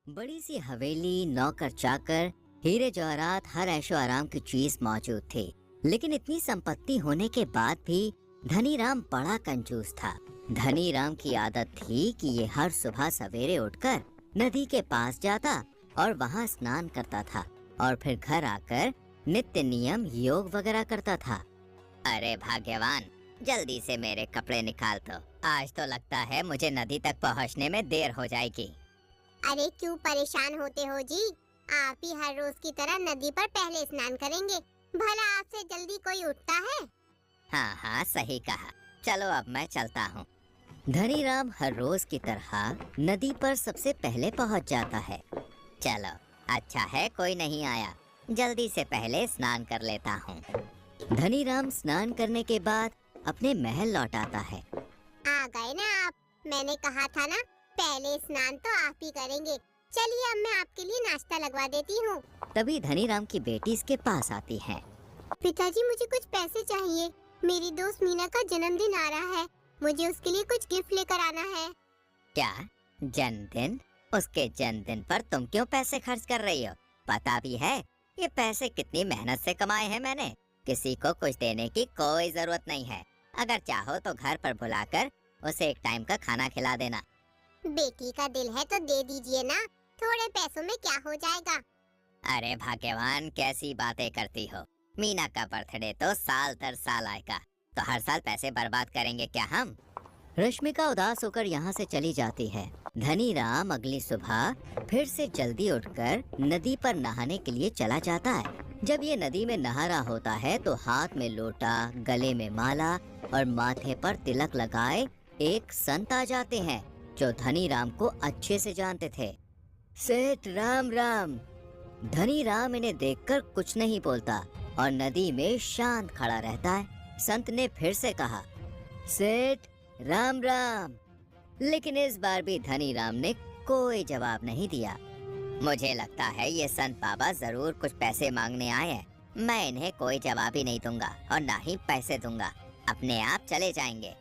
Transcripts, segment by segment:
बड़ी सी हवेली, नौकर चाकर, हीरे जवाहरात, हर ऐशो आराम की चीज मौजूद थी। लेकिन इतनी संपत्ति होने के बाद भी धनी राम बड़ा कंजूस था। धनी राम की आदत थी कि ये हर सुबह सवेरे उठकर नदी के पास जाता और वहाँ स्नान करता था और फिर घर आकर नित्य नियम योग वगैरह करता था। अरे भाग्यवान, जल्दी से मेरे कपड़े निकाल दो, आज तो लगता है मुझे नदी तक पहुँचने में देर हो जाएगी। अरे क्यों परेशान होते हो जी? आप ही हर रोज की तरह नदी पर पहले स्नान करेंगे। भला आपसे जल्दी कोई उठता है? हाँ हाँ, सही कहा। चलो अब मैं चलता हूँ। धनी राम हर रोज की तरह नदी पर सबसे पहले पहुँच जाता है। चलो, अच्छा है कोई नहीं आया, जल्दी से पहले स्नान कर लेता हूँ। धनी राम स्नान करने के बाद अपने महल लौट आता है। आ गए ना आप? मैंने कहा था ना, पहले स्नान तो आप ही करेंगे। चलिए अब मैं आपके लिए नाश्ता लगवा देती हूँ। तभी धनी राम की बेटी इसके पास आती है। पिताजी, मुझे कुछ पैसे चाहिए। मेरी दोस्त मीना का जन्मदिन आ रहा है, मुझे उसके लिए कुछ गिफ्ट लेकर आना है। क्या जन्मदिन? उसके जन्मदिन पर तुम क्यों पैसे खर्च कर रही हो? पता भी है ये पैसे कितनी मेहनत से कमाए हैं मैंने। किसी को कुछ देने की कोई जरूरत नहीं है। अगर चाहो तो घर पर बुलाकर उसे एक टाइम का खाना खिला देना। बेटी का दिल है तो दे दीजिए ना, थोड़े पैसों में क्या हो जाएगा। अरे भाग्यवान, कैसी बातें करती हो? मीना का बर्थडे तो साल दर साल आएगा, तो हर साल पैसे बर्बाद करेंगे क्या हम? रश्मिका उदास होकर यहाँ से चली जाती है। धनी राम अगली सुबह फिर से जल्दी उठकर नदी पर नहाने के लिए चला जाता है। जब ये नदी में नहा रहा होता है तो हाथ में लोटा, गले में माला और माथे पर तिलक लगाए एक संत आ जाते हैं जो धनी राम को अच्छे से जानते थे। सेठ राम राम। धनी राम इन्हें देखकर कुछ नहीं बोलता और नदी में शांत खड़ा रहता है। संत ने फिर से कहा, सेठ राम राम। लेकिन इस बार भी धनी राम ने कोई जवाब नहीं दिया। मुझे लगता है ये संत बाबा जरूर कुछ पैसे मांगने आए हैं। मैं इन्हें कोई जवाब ही नहीं दूंगा और ना ही पैसे दूंगा, अपने आप चले जाएंगे।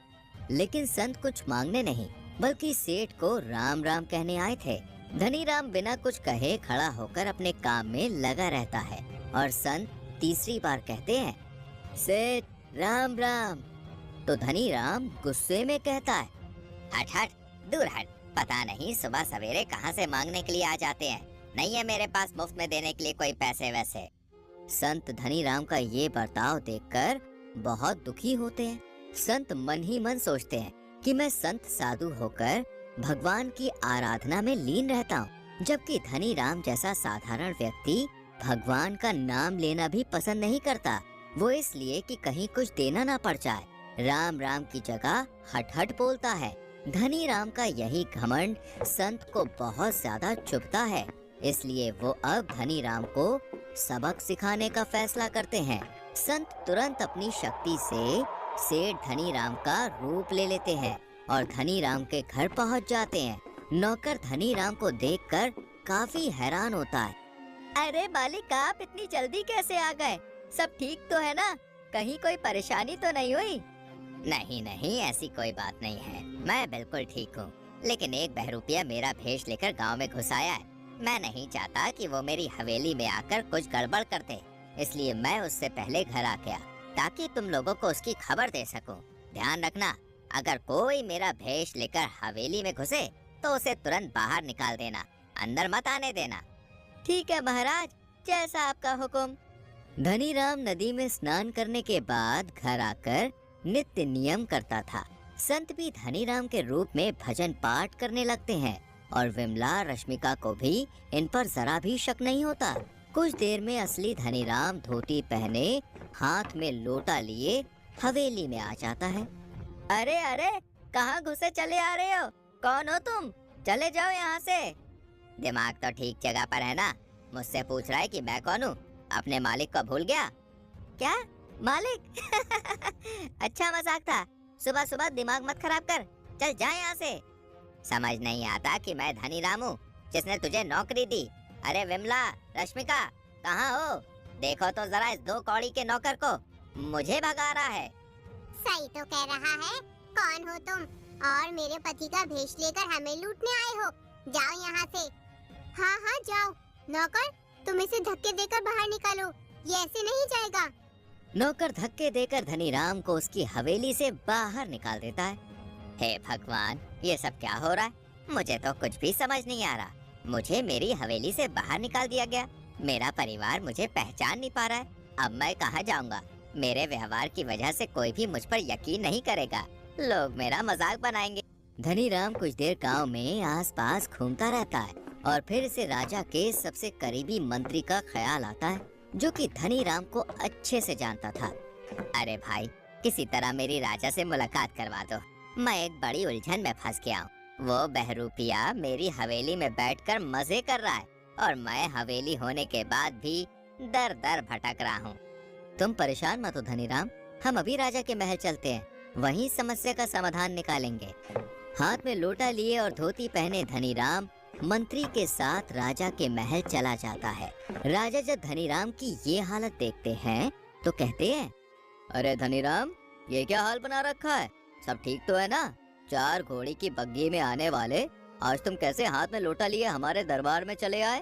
लेकिन संत कुछ मांगने नहीं बल्कि सेठ को राम राम कहने आए थे। धनी राम बिना कुछ कहे खड़ा होकर अपने काम में लगा रहता है और संत तीसरी बार कहते हैं, सेठ राम राम। तो धनी राम गुस्से में कहता है, हट हट, दूर हट, पता नहीं सुबह सवेरे कहाँ से मांगने के लिए आ जाते हैं। नहीं है मेरे पास मुफ्त में देने के लिए कोई पैसे वैसे। संत धनी राम का ये बर्ताव देखकर बहुत दुखी होते हैं। संत मन ही मन सोचते हैं कि मैं संत साधु होकर भगवान की आराधना में लीन रहता हूँ, जबकि धनी राम जैसा साधारण व्यक्ति भगवान का नाम लेना भी पसंद नहीं करता। वो इसलिए कि कहीं कुछ देना ना पड़ जाए, राम राम की जगह हट हट बोलता है। धनी राम का यही घमंड संत को बहुत ज्यादा चुभता है, इसलिए वो अब धनी राम को सबक सिखाने का फैसला करते हैं। संत तुरंत अपनी शक्ति से सेठ धनी राम का रूप ले लेते हैं और धनी राम के घर पहुंच जाते हैं। नौकर धनी राम को देखकर काफी हैरान होता है। अरे मालिक, आप इतनी जल्दी कैसे आ गए? सब ठीक तो है ना? कहीं कोई परेशानी तो नहीं हुई? नहीं नहीं, ऐसी कोई बात नहीं है, मैं बिल्कुल ठीक हूँ। लेकिन एक बहरूपिया मेरा भेष लेकर गांव में घुस आया है। मैं नहीं चाहता कि वो मेरी हवेली में आकर कुछ गड़बड़ कर दे, इसलिए मैं उससे पहले घर आ गया ताकि तुम लोगों को उसकी खबर दे सकूं। ध्यान रखना, अगर कोई मेरा भेष लेकर हवेली में घुसे तो उसे तुरंत बाहर निकाल देना, अंदर मत आने देना। ठीक है महाराज, जैसा आपका हुक्म। धनी राम नदी में स्नान करने के बाद घर आकर नित्य नियम करता था। संत भी धनी राम के रूप में भजन पाठ करने लगते हैं और विमला रश्मिका को भी इन पर जरा भी शक नहीं होता। कुछ देर में असली धनी राम धोती पहने, हाथ में लोटा लिए हवेली में आ जाता है। अरे अरे, कहाँ घुसे चले आ रहे हो? कौन हो तुम? चले जाओ यहाँ से। दिमाग तो ठीक जगह पर है ना? मुझसे पूछ रहा है कि मैं कौन हूँ? अपने मालिक को भूल गया क्या? मालिक? अच्छा मजाक था, सुबह सुबह दिमाग मत खराब कर, चल जा यहाँ से। समझ नहीं आता कि मैं धनी राम हूँ जिसने तुझे नौकरी दी। अरे विमला, रश्मिका, कहाँ हो? देखो तो जरा इस 2 कौड़ी के नौकर को, मुझे भगा रहा है। सही तो कह रहा है, कौन हो तुम और मेरे पति का भेष लेकर हमें लूटने आए हो? जाओ यहाँ से। हाँ हाँ जाओ। नौकर, तुम इसे धक्के देकर बाहर निकालो, ये ऐसे नहीं जाएगा। नौकर धक्के देकर धनीराम को उसकी हवेली से बाहर निकाल देता है। हे भगवान, ये सब क्या हो रहा है? मुझे तो कुछ भी समझ नहीं आ रहा। मुझे मेरी हवेली से बाहर निकाल दिया गया। मेरा परिवार मुझे पहचान नहीं पा रहा है। अब मैं कहाँ जाऊँगा? मेरे व्यवहार की वजह से कोई भी मुझ पर यकीन नहीं करेगा। लोग मेरा मजाक बनाएंगे। धनीराम कुछ देर गांव में आसपास घूमता रहता है और फिर इसे राजा के सबसे करीबी मंत्री का ख्याल आता है, जो कि धनीराम को अच्छे से जानता था। अरे भाई, किसी तरह मेरी राजा से मुलाकात करवा दो। मैं एक बड़ी उलझन में फंस गया हूँ। वो बहरूपिया मेरी हवेली में बैठकर मजे कर रहा है और मैं हवेली होने के बाद भी दर दर भटक रहा हूँ। तुम परेशान मत हो धनीराम, हम अभी राजा के महल चलते हैं, वहीं समस्या का समाधान निकालेंगे। हाथ में लोटा लिए और धोती पहने धनीराम मंत्री के साथ राजा के महल चला जाता है। राजा जब धनीराम की ये हालत देखते हैं तो कहते हैं, अरे धनीराम, ये क्या हाल बना रखा है? सब ठीक तो है ना? 4 घोड़ी की बग्घी में आने वाले आज तुम कैसे हाथ में लोटा लिए हमारे दरबार में चले आए?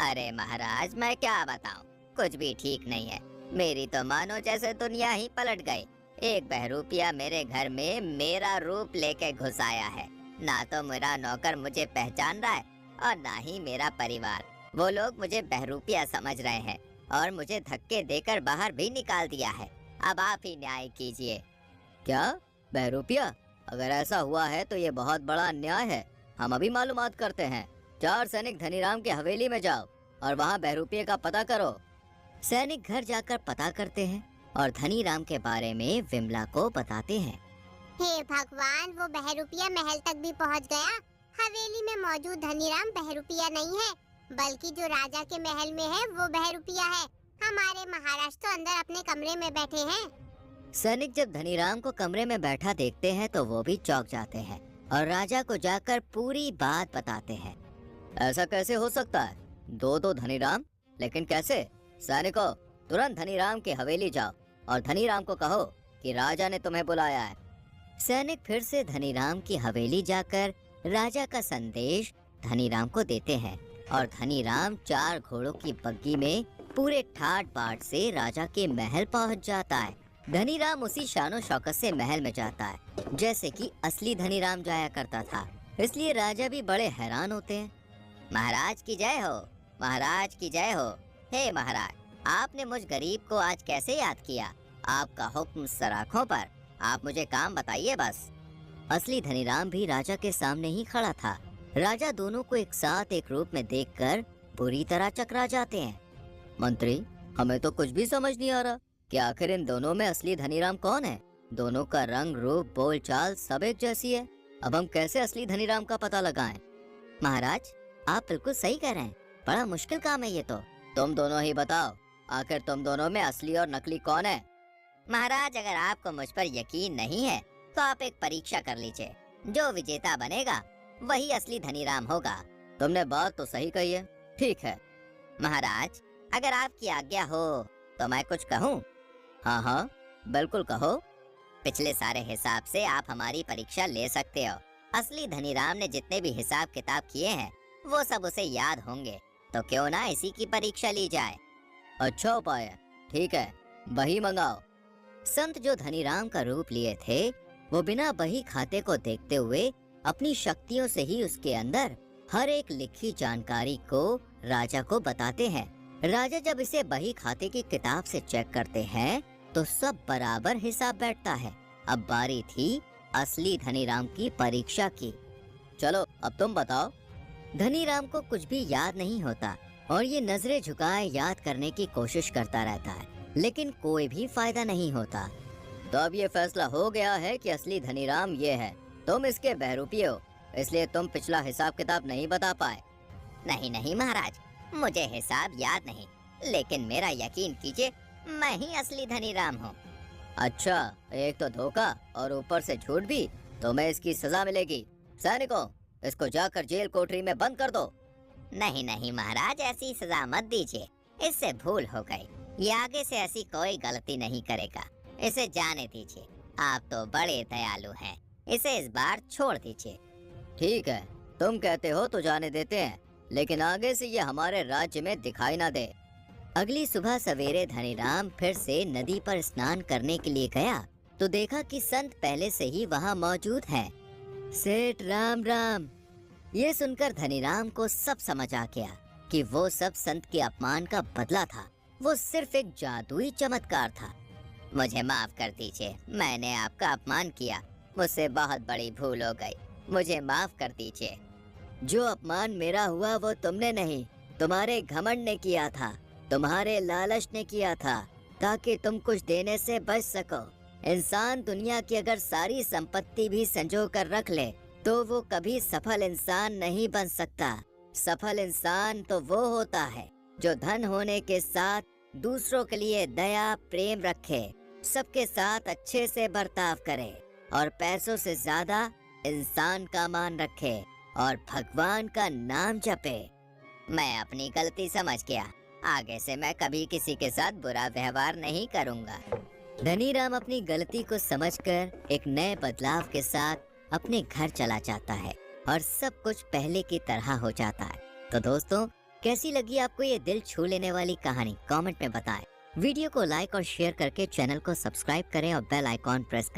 अरे महाराज, मैं क्या बताऊं, कुछ भी ठीक नहीं है। मेरी तो मानो जैसे दुनिया ही पलट गई। एक बहरूपिया मेरे घर में मेरा रूप लेके घुस आया है। ना तो मेरा नौकर मुझे पहचान रहा है और ना ही मेरा परिवार। वो लोग मुझे बहरूपिया समझ रहे हैं और मुझे धक्के देकर बाहर भी निकाल दिया है। अब आप ही न्याय कीजिए। क्या बहरूपिया? अगर ऐसा हुआ है तो ये बहुत बड़ा अन्याय है। हम अभी मालूमात करते हैं। 4 सैनिक धनीराम की हवेली में जाओ और वहाँ बहरूपिये का पता करो। सैनिक घर जाकर पता करते हैं और धनीराम के बारे में विमला को बताते हैं। हे भगवान, वो बहरूपिया महल तक भी पहुंच गया। हवेली में मौजूद धनीराम बहरूपिया नहीं है, बल्कि जो राजा के महल में है वो बहरूपिया है। हमारे महाराज तो अंदर अपने कमरे में बैठे हैं। सैनिक जब धनीराम को कमरे में बैठा देखते हैं तो वो भी चौंक जाते हैं और राजा को जाकर पूरी बात बताते हैं। ऐसा कैसे हो सकता है? दो धनीराम? लेकिन कैसे? सैनिकों, तुरंत धनीराम की हवेली जाओ और धनीराम को कहो कि राजा ने तुम्हें बुलाया है। सैनिक फिर से धनीराम की हवेली जाकर राजा का संदेश धनीराम को देते हैं और धनीराम 4 घोड़ों की बग्घी में पूरे ठाट बाट से राजा के महल पहुंच जाता है। धनीराम उसी शानो शौकत से महल में जाता है जैसे कि असली धनीराम जाया करता था। इसलिए राजा भी बड़े हैरान होते हैं। महाराज की जय हो, महाराज की जय हो। हे महाराज, आपने मुझ गरीब को आज कैसे याद किया? आपका हुक्म सराखों पर। आप मुझे काम बताइए बस। असली धनीराम भी राजा के सामने ही खड़ा था। राजा दोनों को एक साथ एक रूप में देखकर बुरी तरह चकरा जाते हैं। मंत्री, हमें तो कुछ भी समझ नहीं आ रहा कि आखिर इन दोनों में असली धनीराम कौन है? दोनों का रंग, रूप, बोलचाल सब एक जैसी है। अब हम कैसे असली धनीराम का पता लगाएं? महाराज, आप बिल्कुल सही कह रहे हैं। बड़ा मुश्किल काम है ये तो। तुम दोनों ही बताओ, आखिर तुम दोनों में असली और नकली कौन है? महाराज, अगर आपको मुझ पर यकीन नहीं है तो आप एक परीक्षा कर लीजिए। जो विजेता बनेगा वही असली धनीराम होगा। तुमने बात तो सही कही है। ठीक है महाराज, अगर आपकी आज्ञा हो तो मैं कुछ कहूँ? हाँ हाँ, बिल्कुल कहो। पिछले सारे हिसाब से आप हमारी परीक्षा ले सकते हो। असली धनीराम ने जितने भी हिसाब किताब किए हैं वो सब उसे याद होंगे, तो क्यों ना इसी की परीक्षा ली जाए। अच्छा उपाय है, ठीक है, बही मंगाओ। संत जो धनीराम का रूप लिए थे वो बिना बही खाते को देखते हुए अपनी शक्तियों से ही उसके अंदर हर एक लिखी जानकारी को राजा को बताते हैं। राजा जब इसे बही खाते की किताब से चेक करते हैं तो सब बराबर हिसाब बैठता है। अब बारी थी असली धनीराम की परीक्षा की। चलो अब तुम बताओ। धनीराम को कुछ भी याद नहीं होता और ये नजरें झुकाए याद करने की कोशिश करता रहता है, लेकिन कोई भी फायदा नहीं होता। तो अब ये फैसला हो गया है कि असली धनीराम ये है। तुम इसके बहरूपिये हो, इसलिए तुम पिछला हिसाब किताब नहीं बता पाए। नहीं नहीं महाराज, मुझे हिसाब याद नहीं, लेकिन मेरा यकीन कीजिए, मैं ही असली धनीराम हूँ। अच्छा, एक तो धोखा और ऊपर से झूठ भी, तुम्हें इसकी सजा मिलेगी। सैनिकों, इसको जाकर जेल कोठरी में बंद कर दो। नहीं नहीं महाराज, ऐसी सजा मत दीजिए, इससे भूल हो गई। ये आगे से ऐसी कोई गलती नहीं करेगा, इसे जाने दीजिए। आप तो बड़े दयालु हैं, इसे इस बार छोड़ दीजिए। ठीक है, तुम कहते हो तो जाने देते हैं, लेकिन आगे से ये हमारे राज्य में दिखाई ना दे। अगली सुबह सवेरे धनीराम फिर से नदी पर स्नान करने के लिए गया तो देखा कि संत पहले से ही वहाँ मौजूद है। सेठ राम राम। ये सुनकर धनीराम को सब समझ आ गया कि वो सब संत के अपमान का बदला था। वो सिर्फ एक जादुई चमत्कार था। मुझे माफ कर दीजिए, मैंने आपका अपमान किया, मुझसे बहुत बड़ी भूल हो गई, मुझे माफ कर दीजिए। जो अपमान मेरा हुआ वो तुमने नहीं, तुम्हारे घमंड ने किया था, तुम्हारे लालच ने किया था, ताकि तुम कुछ देने से बच सको। इंसान दुनिया की अगर सारी संपत्ति भी संजो कर रख ले तो वो कभी सफल इंसान नहीं बन सकता। सफल इंसान तो वो होता है जो धन होने के साथ दूसरों के लिए दया प्रेम रखे, सबके साथ अच्छे से बर्ताव करे और पैसों से ज्यादा इंसान का मान रखे और भगवान का नाम जपे। मैं अपनी गलती समझ गया, आगे से मैं कभी किसी के साथ बुरा व्यवहार नहीं करूंगा। धनीराम अपनी गलती को समझकर एक नए बदलाव के साथ अपने घर चला जाता है और सब कुछ पहले की तरह हो जाता है। तो दोस्तों, कैसी लगी आपको ये दिल छू लेने वाली कहानी, कमेंट में बताएं। वीडियो को लाइक और शेयर करके चैनल को सब्सक्राइब करें और बेल आइकॉन प्रेस करें।